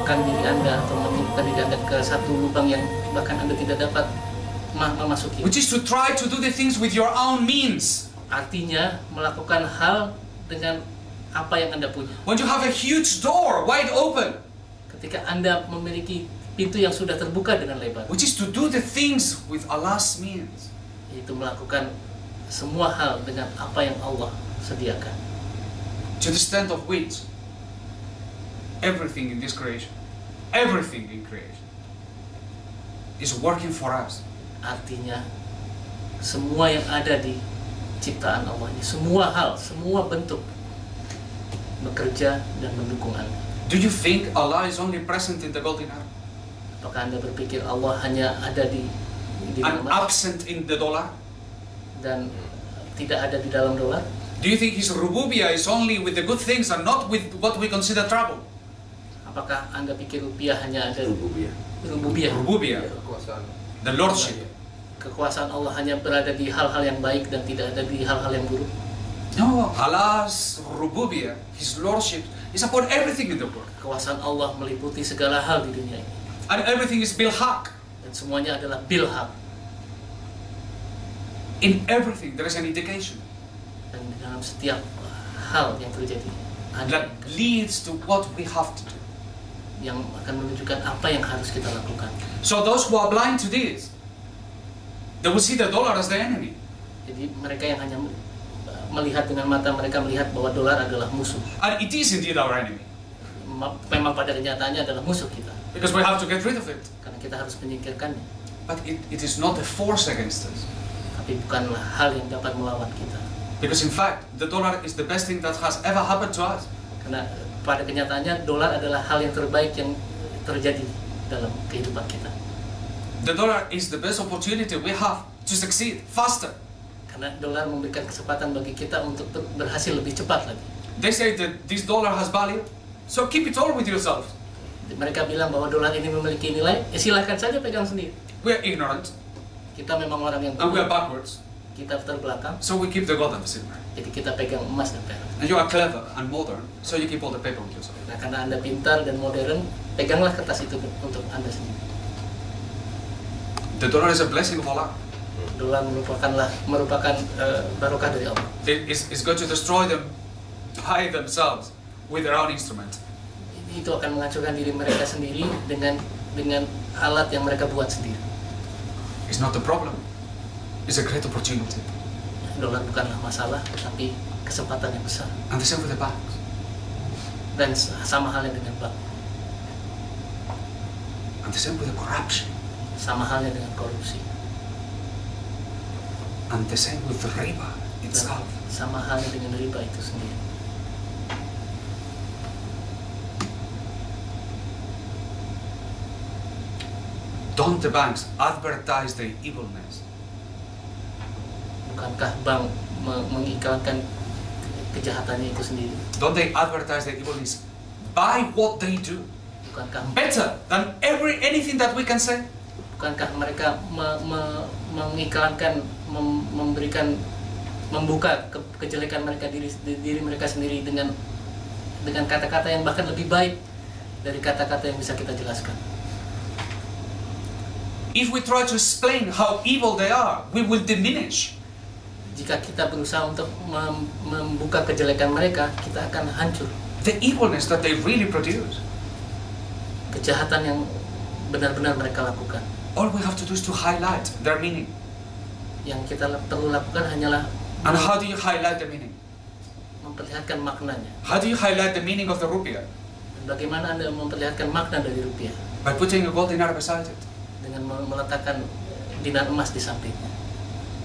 menyibukkan diri Anda atau menyibukkan diri Anda ke satu lubang yang bahkan Anda tidak dapat memasuki. Which is to try to do the things with your own means. Artinya melakukan hal dengan apa yang Anda punya. When you have a huge door wide open. Ketika Anda memiliki pintu yang sudah terbuka dengan lebar. Which is to do the things with Allah's means. Yaitu melakukan semua hal dengan apa yang Allah sediakan. To the extent of which everything in this creation, everything in creation is working for us. Artinya semua yang ada di ciptaan Allah ini, semua hal, semua bentuk bekerja dan mendukung Anda. Do you think Allah is only present in the golden hour? Apakah Anda berpikir Allah hanya ada di and emas absent in the dollar? Dan tidak ada di dalam dolar? Do you think His rububiyah is only with the good things and not with what we consider trouble? Apakah Anda pikir rupiah hanya ada Rububiyah. Rububiyah, the lordship. Kekuasaan Allah hanya berada di hal-hal yang baik dan tidak ada di hal-hal yang buruk? No, Allah's rububiyah, His lordship, is upon everything in the world. Kekuasaan Allah meliputi segala hal di dunia ini. And everything is bil haq. Dan semuanya adalah bil haq. In everything there is an indication Dan dalam setiap hal yang terjadi ada that leads to what we have to do. yang akan menunjukkan apa yang harus kita lakukan. So those who are blind to this, they will see the dollar as the enemy. Jadi mereka yang hanya melihat dengan mata mereka melihat bahwa dolar adalah musuh. And it is indeed our enemy. Memang pada kenyataannya adalah musuh kita. Because we have to get rid of it. Karena kita harus menyingkirkannya. But it is not a force against us. Tapi bukanlah hal yang dapat melawan kita. Because in fact, the dollar is the best thing that has ever happened to us. Karena pada kenyataannya dolar adalah hal yang terbaik yang terjadi dalam kehidupan kita. The dollar is the best opportunity we have to succeed faster. Karena dolar memberikan kesempatan bagi kita untuk berhasil lebih cepat lagi. They say that this dollar has value, so keep it all with yourself. Mereka bilang bahwa dolar ini memiliki nilai, ya silahkan saja pegang sendiri. We are ignorant Kita memang orang yang and we are bodoh, backwards, kita terbelakang, so we keep the gold and the silver. jadi kita pegang emas dan perak. And you are clever and modern, so you keep all the paper with yourself. Nah, karena Anda pintar dan modern, peganglah kertas itu untuk Anda sendiri. The dollar is a blessing of Allah. Dolar merupakan barokah dari Allah. It's going to destroy them by themselves with their own instrument. Itu akan menghancurkan diri mereka sendiri dengan alat yang mereka buat sendiri. It's not a problem. It's a great opportunity. Dolar bukanlah masalah, tapi kesempatan yang besar. And the same with the banks. Dan sama halnya dengan bank. And the same with the corruption. Sama halnya dengan korupsi. And the same with the riba Dan itself. sama halnya dengan riba itu sendiri. Don't the banks advertise their evilness? Bukankah bank mengiklankan kejahatannya itu sendiri? Don't they advertise their evilness by what they do? Bukankah Better than anything that we can say? bukankah mereka mengiklankan, membuka kejelekan mereka diri mereka sendiri dengan kata-kata yang bahkan lebih baik dari kata-kata yang bisa kita jelaskan? If we try to explain how evil they are, we will diminish. Jika kita berusaha untuk membuka kejelekan mereka, kita akan hancur. The evilness that they really produce. Kejahatan yang benar-benar mereka lakukan. All we have to do is to highlight their meaning. Yang kita perlu lakukan hanyalah And how do you highlight the meaning? memperlihatkan maknanya. How do you highlight the meaning of the rupiah? Dan bagaimana Anda memperlihatkan makna dari rupiah? By putting a gold dinar beside it. Dengan meletakkan dinar emas di sampingnya.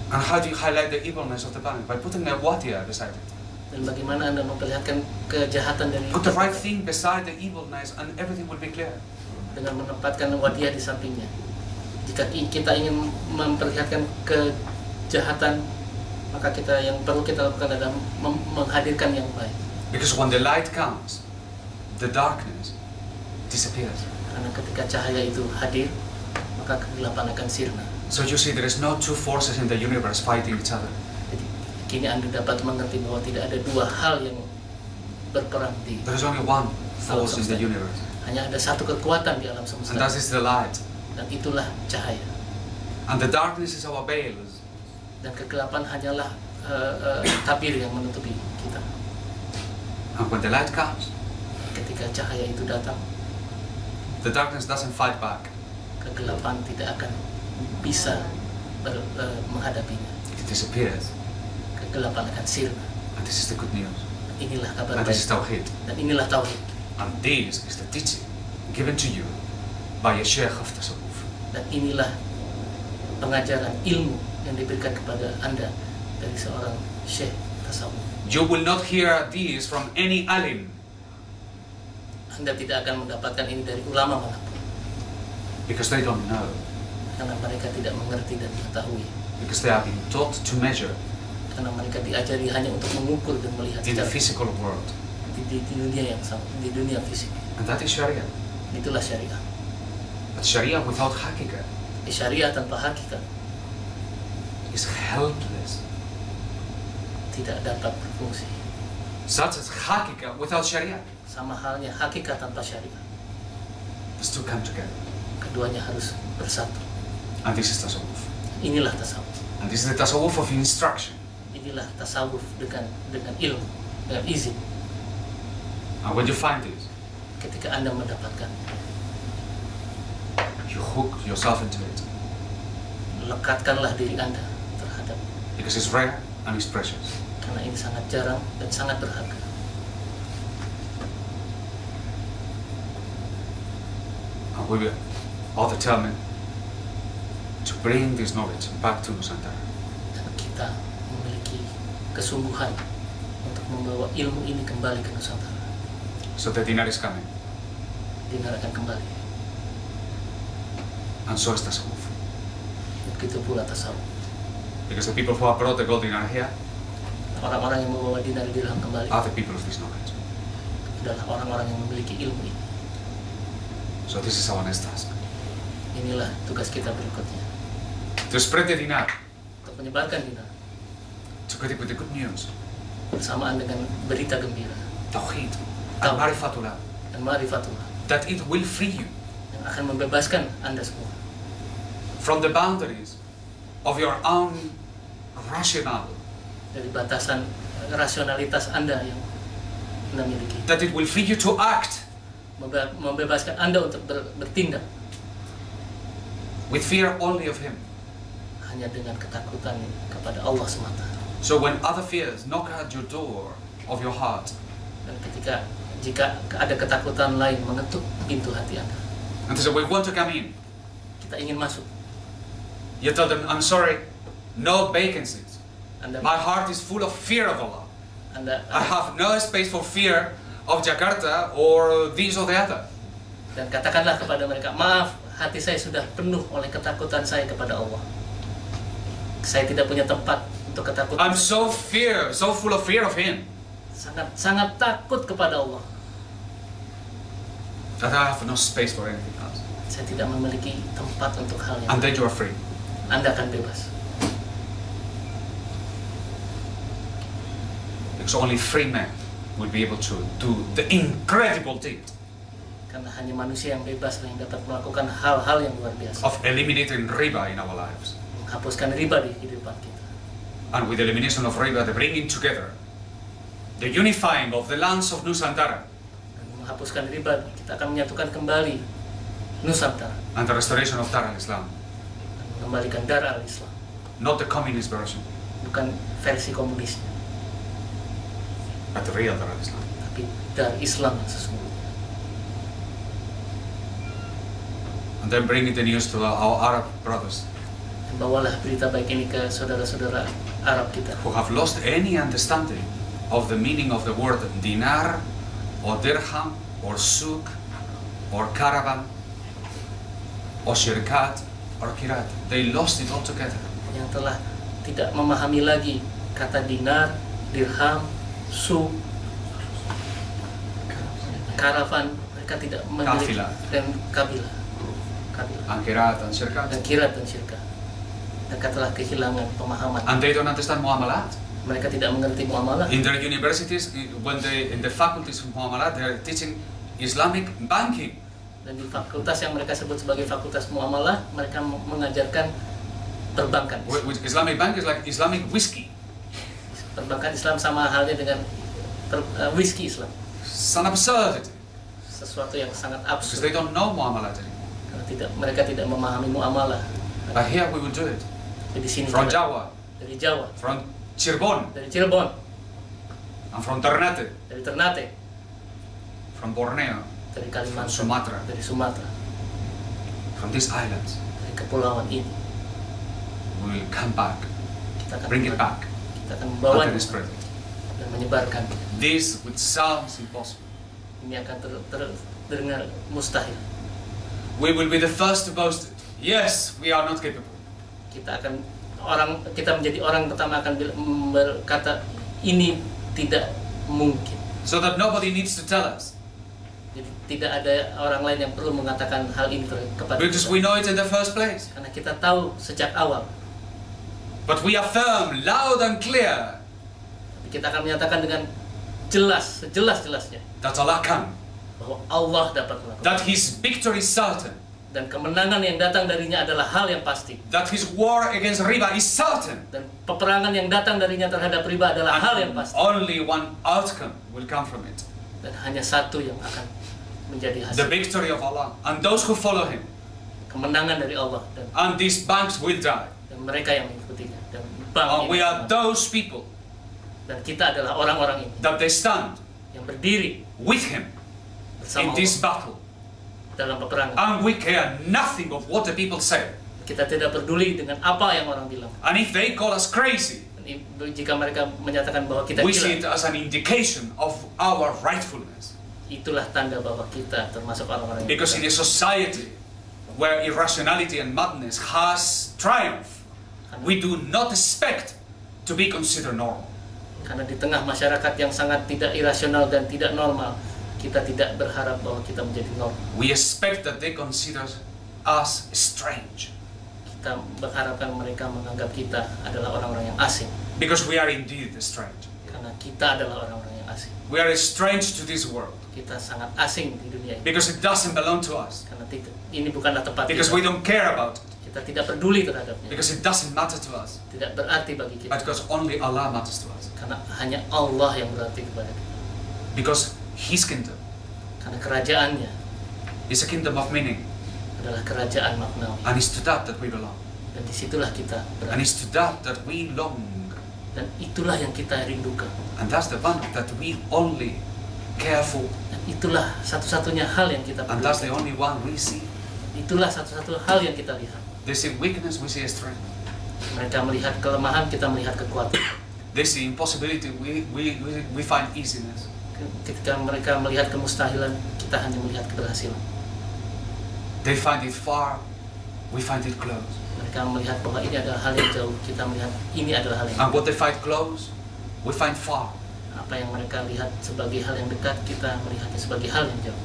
And how do you highlight the evilness of the bank? By putting a watia beside it. Dan bagaimana Anda memperlihatkan kejahatan dari Put the right thing beside the evilness and everything will be clear. dengan menempatkan wadiah di sampingnya. Jika kita ingin memperlihatkan kejahatan, maka yang perlu kita lakukan adalah menghadirkan yang baik. Because when the light comes, the darkness disappears. Karena ketika cahaya itu hadir, maka kegelapan akan sirna. So you see, there is no two forces in the universe fighting each other. Jadi kini Anda dapat mengerti bahwa tidak ada dua hal yang berperang di There is only one force in the universe. Hanya ada satu kekuatan di alam and semesta, that is the light. dan itulah cahaya. And the darkness is our veil. Dan kegelapan hanyalah tabir yang menutupi kita. And when the light comes, Ketika cahaya itu datang, the darkness doesn't fight back. kegelapan tidak akan bisa menghadapinya. It disappears. Kegelapan akan sirna. And this is the good news. Inilah kabar And this is baik. Tawheed. Dan inilah tauhid. And this is the teaching given to you by a sheikh of Tasawwuf. Dan inilah pengajaran ilmu yang diberikan kepada Anda dari seorang syekh tasawuf. You will not hear this from any alim, Anda tidak akan mendapatkan ini dari ulama manapun, because they don't know, karena mereka tidak mengerti dan mengetahui, because they have been taught to measure karena mereka diajari hanya untuk mengukur dan melihat in the secara physical world. di dunia yang sama, di dunia fisik. And that is Sharia. Itulah syariah. But Sharia without Hakika Syariah tanpa hakikat is helpless. tidak dapat berfungsi. Such as Hakika without Sharia. Sama halnya hakikat tanpa syariah. These two come together. Keduanya harus bersatu. And this is Tasawwuf. Inilah tasawuf. And this is the Tasawwuf of instruction. Inilah tasawuf dengan ilmu, dengan izin. And when you find this, Ketika Anda mendapatkan, you hook yourself into it. lekatkanlah diri Anda terhadap, Because it's rare and it's precious. karena ini sangat jarang dan sangat berharga. And we will all determined to bring this knowledge back to Nusantara. Dan kita memiliki kesungguhan untuk membawa ilmu ini kembali ke Nusantara. So the dinar is coming. Dinar akan kembali. And so is Tasawwuf. Begitu pula tasawuf. Because the people who have brought the gold dinar here Orang-orang yang membawa dinar dirham kembali are the people of this knowledge. adalah orang-orang yang memiliki ilmu ini. So this is our next task. Inilah tugas kita berikutnya. To spread the dinar, Untuk menyebarkan dinar to get it with the good news, bersamaan dengan berita gembira Tawheed, and Marifatullah, dan ma'rifatullah that it will free you yang akan membebaskan Anda semua from the boundaries of your own rationale, dari batasan rasionalitas Anda yang Anda miliki. that it will free you to act Membebaskan Anda untuk bertindak with fear only of Him. hanya dengan ketakutan kepada Allah semata. So when other fears knock at your door of your heart, Dan jika ada ketakutan lain mengetuk pintu hati Anda, and they say, we want to come in, kita ingin masuk, you tell them, I'm sorry, no vacancies. Anda My heart is full of fear of Allah. I have no space for fear of Jakarta or this or the other. dan katakanlah kepada mereka, maaf, hati saya sudah penuh oleh ketakutan saya kepada Allah. Saya tidak punya tempat untuk ketakutan. I'm so full of fear of Him, sangat takut kepada Allah. that I have no space for anything else. Saya tidak memiliki tempat untuk hal yang And then you are free. Anda akan bebas. Because only free men will be able to do the incredible deed Karena hanya manusia yang bebas yang dapat melakukan hal-hal yang luar biasa. of eliminating riba in our lives. Menghapuskan riba di kehidupan kita. And with the elimination of riba, the bringing together, the unifying of the lands of Nusantara, Dan menghapuskan riba, kita akan menyatukan kembali Nusantara. and the restoration of Dar al-Islam. Dan mengembalikan Dar al-Islam. Not the communist version, Bukan versi komunisnya, but the real Dar al-Islam. tapi Dar Islam yang sesungguhnya. And then bringing the news to our Arab brothers Dan bawalah berita baik ini ke saudara-saudara Arab kita who have lost any understanding of the meaning of the word dinar, or dirham, or souk, or caravan, or shirkat, or kirat. They lost it altogether. yang telah tidak memahami lagi kata dinar, dirham, suk, karavan. Mereka tidak memiliki, Kafilah. dan kabilah, And kirat and shirkat. dan kirat dan syirkah. Mereka telah kehilangan pemahaman. And they don't understand muamalat. Mereka tidak mengerti muamalah. In their universities, when they in the faculties of muamalat, they are teaching Islamic banking. Dan di fakultas yang mereka sebut sebagai fakultas muamalah, mereka mengajarkan perbankan. Islamic bank is like Islamic whiskey. Perbankan Islam sama halnya dengan whisky Islam. It's an absurdity. Sesuatu yang sangat Because absurd. they don't know muamalah. Karena mereka tidak memahami muamalah. But here we will do it. Di sini From Jawa, dari Jawa, from Cirebon, dari Cirebon, and from Ternate, dari Ternate, from Borneo, dari from Kalimantan, Sumatra, dari Sumatera, from these islands. dari kepulauan ini. We will come back, Kita akan bring it back, Kita akan and membawanya then spread it. dan menyebarkan. This which sounds impossible. Ini akan terdengar mustahil. We will be the first to boast it. Yes, we are not capable. Kita menjadi orang pertama akan berkata ini tidak mungkin. So that nobody needs to tell us. Jadi tidak ada orang lain yang perlu mengatakan hal ini kepada Because kita. we know it in the first place. Karena kita tahu sejak awal. But we affirm loud and clear Kita akan menyatakan dengan jelas, sejelas-jelasnya that Allah can, bahwa Allah dapat melakukan. that His victory is certain, Dan kemenangan yang datang darinya adalah hal yang pasti. that His war against riba is certain. Dan peperangan yang datang darinya terhadap riba adalah hal yang And pasti. only one outcome will come from it. Dan hanya satu yang akan menjadi The hasil. victory of Allah and those who follow Him. Kemenangan dari Allah. And these banks will die. Dan mereka yang mengikutinya. Dan bank And we ini. are those people Dan kita adalah orang-orang ini that they stand yang berdiri with Him bersama in this Allah battle. dalam peperangan. And we care nothing of what the people say. Kita tidak peduli dengan apa yang orang bilang. And if they call us crazy, Dan jika mereka menyatakan bahwa kita we see it gila, as an indication of our rightfulness. itulah tanda bahwa kita termasuk orang-orang yang Because in a society where irrationality and madness has triumphed, we do not expect to be considered normal. Karena di tengah masyarakat yang sangat tidak irasional dan tidak normal, kita tidak berharap bahwa kita menjadi normal. We expect that they consider us strange. Kita berharapkan mereka menganggap kita adalah orang-orang yang asing. Because we are indeed strange. Karena kita adalah orang-orang yang asing. We are strange to this world. Kita sangat asing di dunia ini. Because it doesn't belong to us. Karena ini bukanlah tempat Because kita. we don't care about it. Kita tidak peduli terhadapnya. Because it doesn't matter to us. Tidak berarti bagi kita. But because only Allah matters to us. Karena hanya Allah yang berarti kepada kita. Because His kingdom Karena kerajaannya is a kingdom of meaning. adalah kerajaan maknawi. And it's to that that we belong. Dan disitulah kita And berada. it's to that that we long. Dan itulah yang kita rindukan. And that's the one that we only care for. Dan itulah satu-satunya hal yang kita And that's the pedulikan. only one we see. Itulah satu-satu hal yang kita lihat. They see weakness, we see strength. Mereka melihat kelemahan, kita melihat kekuatan. They see impossibility, we find easiness. Ketika mereka melihat kemustahilan, kita hanya melihat keberhasilan. They find it far, we find it close. Mereka melihat bahwa ini adalah hal yang jauh, kita melihat ini adalah hal yang And what they find close, we find far. apa yang mereka lihat sebagai hal yang dekat, kita melihatnya sebagai hal yang jauh.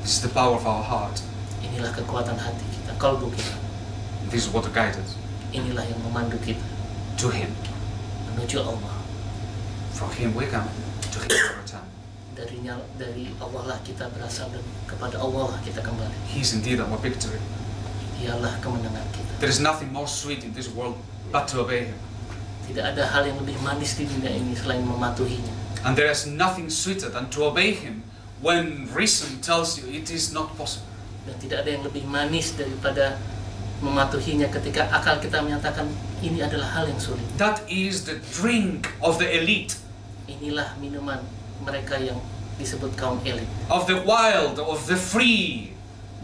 This is the power of our heart. Inilah kekuatan hati kita, kalbu kita. This is what guides us Inilah yang memandu kita to Him. menuju Allah. From Him we come, to Him we return. Dari Allah lah kita berasal dan kepada Allah lah kita kembali. He is indeed our victory. Dialah kemenangan kita. There is nothing more sweet in this world but to obey Him. Tidak ada hal yang lebih manis di dunia ini selain mematuhinya. And there is nothing sweeter than to obey Him when reason tells you it is not possible. Dan tidak ada yang lebih manis daripada mematuhinya ketika akal kita menyatakan ini adalah hal yang sulit. That is the drink of the elite, Inilah minuman mereka yang disebut kaum elit. of the wild, of the free,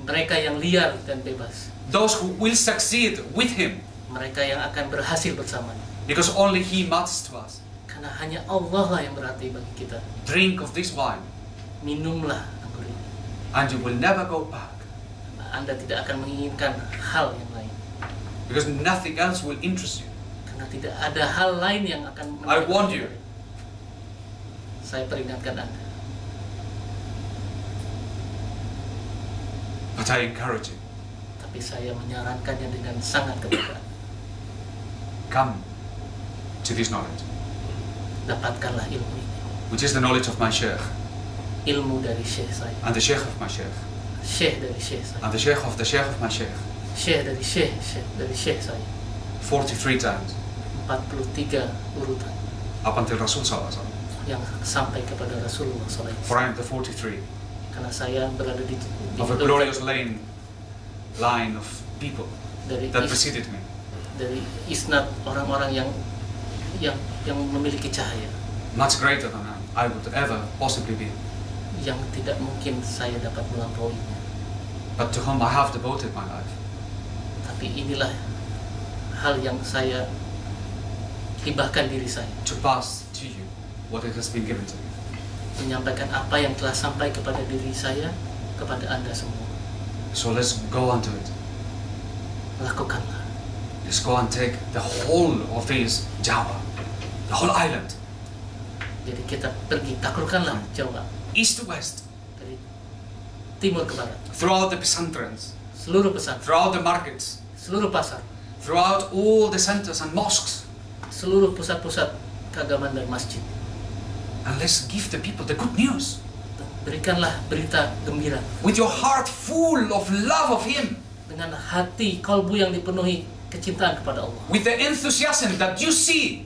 Mereka yang liar dan bebas. those who will succeed with Him, Mereka yang akan berhasil bersamanya. because only He matters to us. Karena hanya Allah lah yang berarti bagi kita. Drink of this wine, Minumlah anggur ini. and you will never go back, Anda tidak akan menginginkan hal yang lain. because nothing else will interest you. Karena tidak ada hal lain yang akan I warn you. Saya peringatkan Anda. But I encourage you, Tapi saya menyarankannya dengan sangat kepada Anda. come to this knowledge, Dapatkanlah ilmu ini. which is the knowledge of my Sheikh, ilmu dari syekh saya, and the sheikh of my sheikh, syekh dari syekh saya, and the sheikh of my sheikh, syekh dari syekh saya. 43 times 43 urutan up until Rasul SAW. yang sampai kepada Rasulullah SAW. For I am the 43 Karena saya berada di of a glorious line of people dari that preceded me. dari isnad orang-orang yang memiliki cahaya Much greater than I would ever possibly be. yang tidak mungkin saya dapat melampauinya. But to whom I have devoted my life. Tapi inilah hal yang saya hibahkan diri saya, To pass to you what it has been given to me. menyampaikan apa yang telah sampai kepada diri saya kepada Anda semua. So let's go on to it. Lakukanlah. Let's go and take the whole of this Java, the whole island, Jadi kita pergi taklukkanlah Jawa east to west, dari timur ke barat, throughout the pesantren's, seluruh pesantren, throughout the markets, seluruh pasar, throughout all the centers and mosques, seluruh pusat-pusat keagamaan dan masjid. and let's give the people the good news Berikanlah berita gembira with your heart full of love of Him, dengan hati kalbu yang dipenuhi kecintaan kepada Allah, with the enthusiasm that you see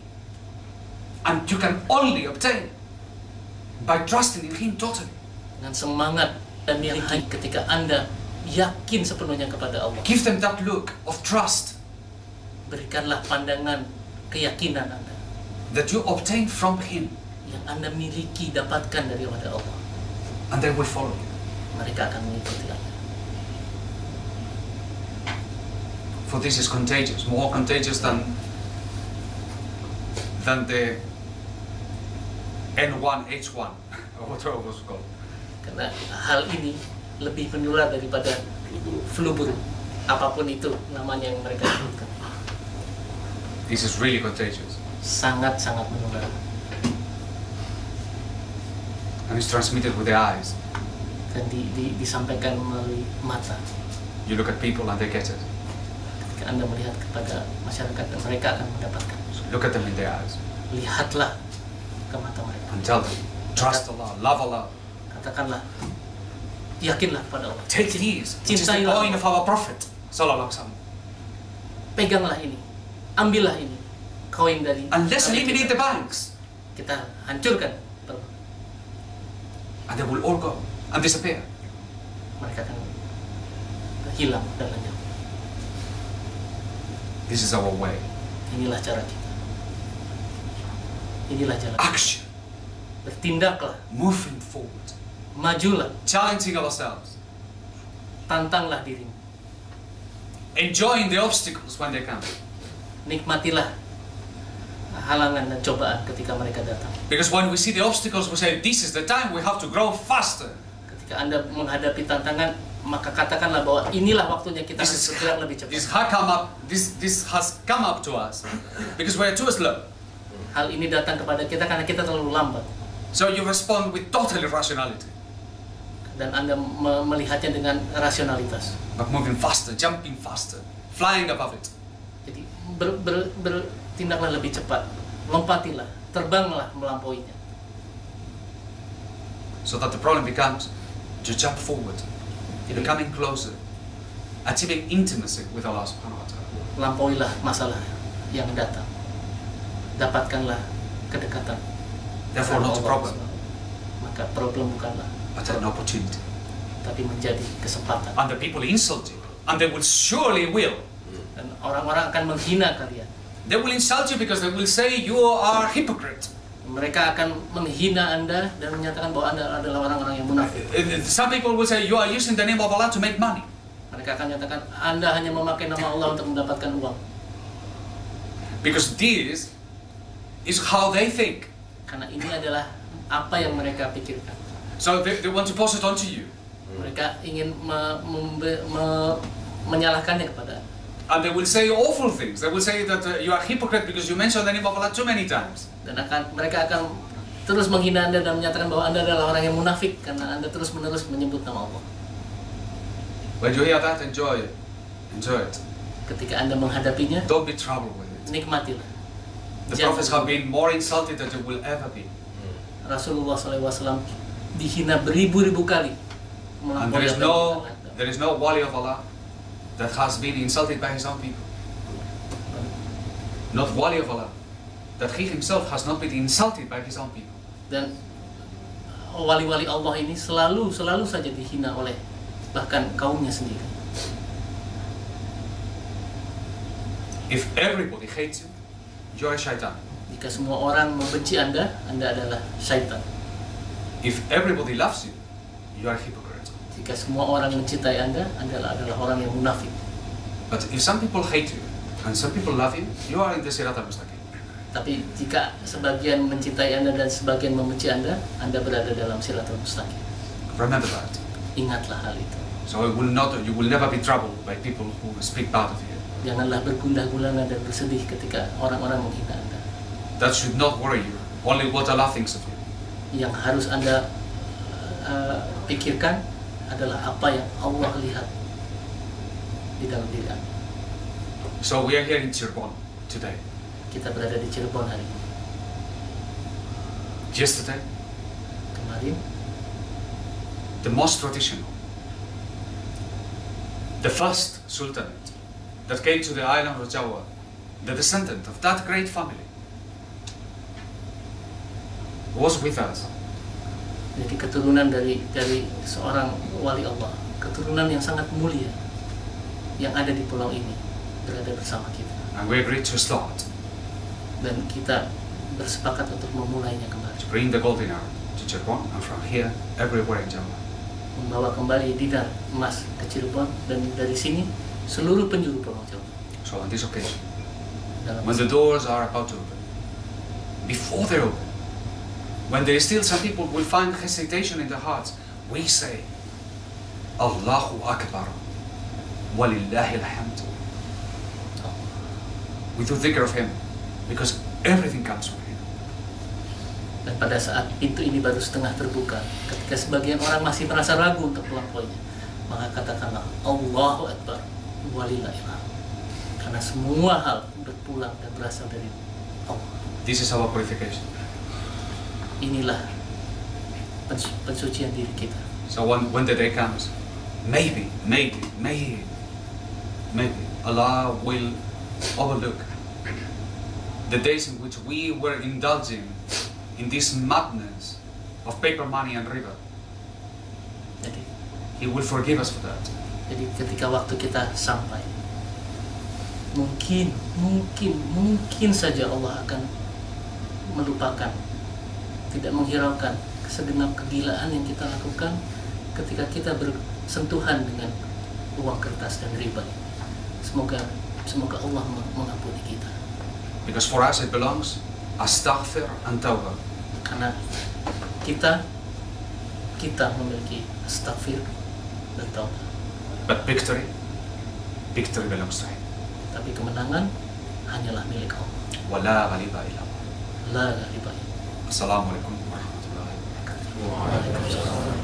and you can only obtain by trusting in Him totally. dengan semangat dan miliki ketika Anda yakin sepenuhnya kepada Allah. Give them that look of trust Berikanlah pandangan keyakinan Anda that you obtain from Him, yang Anda miliki, dapatkan daripada Allah. and they will follow you. Mereka akan mengikuti Anda. For this is contagious, more contagious than the N1H1 or whatever it was called. Karena hal ini lebih menular daripada flu burung, apapun itu namanya yang mereka sebutkan. This is really contagious, Sangat-sangat menular. and it's transmitted with the eyes. Dan disampaikan melalui mata. You look at people and they get it. Ketika Anda melihat kepada masyarakat, dan mereka akan mendapatkan. So look at them in their eyes Lihatlah ke mata mereka. and tell them, trust Allah, love Allah. Katakanlah, yakinlah kepada Allah. Take these, which is the coin of our Prophet Sallallahu Alaihi Wasallam. Peganglah ini, ambillah ini, koin dari. And let's dari eliminate kita. the banks, Kita hancurkan, and they will all go and disappear. mereka akan hilang dan lenyap. This is our way. Inilah cara kita. Inilah jalan. Action, Bertindaklah, moving forward, majulah, challenging ourselves, tantanglah dirimu, enjoying the obstacles when they come. nikmatilah halangan dan cobaan ketika mereka datang. Because when we see the obstacles, we say, this is the time we have to grow faster. Ketika Anda menghadapi tantangan, maka katakanlah bahwa inilah waktunya kita harus bergerak lebih cepat. This has come up to us because we are too slow. Hal ini datang kepada kita karena kita terlalu lambat. So you respond with total irrationality. Dan Anda melihatnya dengan rasionalitas. But moving faster, jumping faster, flying above it. Jadi bertindaklah lebih cepat, lompatilah, terbanglah melampauinya. So that the problem becomes to jump forward, becoming closer, achieving intimacy with Allah Subhanahu wa Ta'ala. Lampauilah masalah yang datang. Dapatkanlah kedekatan. Therefore, not a problem, Maka problem bukanlah, but an opportunity. tapi menjadi kesempatan. And the people insult you, and they will surely will. Dan orang-orang akan menghina kalian. They will insult you because they will say you are hypocrite. Mereka akan menghina Anda dan menyatakan bahwa Anda adalah orang-orang yang munafik. Some people will say you are using the name of Allah to make money. Mereka akan menyatakan Anda hanya memakai nama Allah untuk mendapatkan uang. Because this is how they think. Karena ini adalah apa yang mereka pikirkan. So they want to pass it on to you. Mereka ingin menyalahkannya kepada Anda. And they will say awful things. They will say that you are hypocrite because you mentioned the name of Allah too many times. Dan mereka akan terus menghina Anda dan menyatakan bahwa Anda adalah orang yang munafik karena Anda terus-menerus menyebut nama Allah. When you hear that, enjoy it. Enjoy it. Ketika Anda menghadapinya, Don't be troubled with it. nikmatilah. The prophets have been more insulted than they will ever be. Rasulullah SAW dihina beribu-ribu kali. And there is no wali of Allah that has been insulted by his own people. Not wali of Allah, that he himself has not been insulted by his own people. Dan wali-wali Allah ini selalu saja dihina oleh bahkan kaumnya sendiri. If everybody hates you, you are a shaitan. Jika semua orang membenci Anda adalah syaitan. If everybody loves you, you are a hypocrite. Jika semua orang mencintai Anda adalah orang yang munafik. But if some people hate you and some people love you, you are in the Sirat al-Mustaqim. Tapi jika sebagian mencintai Anda dan sebagian membenci Anda berada dalam Siratal Mustaqim. Remember that. Ingatlah hal itu. So you will never be troubled by people who speak bad of you. Janganlah bergundah gulana dan bersedih ketika orang-orang menghina Anda. That should not worry you. Only what Allah thinks of you. Yang harus Anda pikirkan adalah apa yang Allah lihat di dalam diri Anda. So we are here in Cirebon today. Kita berada di Cirebon hari ini. Yesterday, Kemarin, the most traditional, the first sultanate that came to the island of Jawa, the descendant of that great family, was with us. Jadi keturunan dari seorang wali Allah, keturunan yang sangat mulia yang ada di pulau ini berada bersama kita. And we agreed to start. Dan kita bersepakat untuk memulainya kembali. To bring the golden hour to Cirebon and from here everywhere in Jawa. Membawa kembali dinar emas ke Cirebon dan dari sini seluruh penjuru pulau Jawa. So on this occasion, when the doors are about to open, before they open, when there is still some people will find hesitation in their hearts, we say, Allahu Akbar, Walillahi alhamd. We do dhikr of Him, because everything comes from Him. Dan pada saat pintu ini baru setengah terbuka, ketika sebagian orang masih merasa ragu untuk melampauinya, maka katakanlah Allahu Akbar, Walillahi alhamd. Karena semua hal berpulang dan berasal dari Allah. This is our purification. Inilah pensucian diri kita. So when the day comes, maybe Allah will overlook the days in which we were indulging in this madness of paper money and riba. Jadi, He will forgive us for that. Jadi ketika waktu kita sampai, mungkin saja Allah akan melupakan, tidak menghiraukan segenap kegilaan yang kita lakukan ketika kita bersentuhan dengan uang kertas dan riba. Semoga Allah mengampuni kita. Because for us it belongs astaghfir and tawbah. Karena kita memiliki astaghfir dan taubat. But victory belongs to Him. Tapi kemenangan hanyalah milik Allah. Wala ghaliba illa Allah. La ghaliba. Assalamualaikum warahmatullahi wabarakatuh. Waalaikumsalam.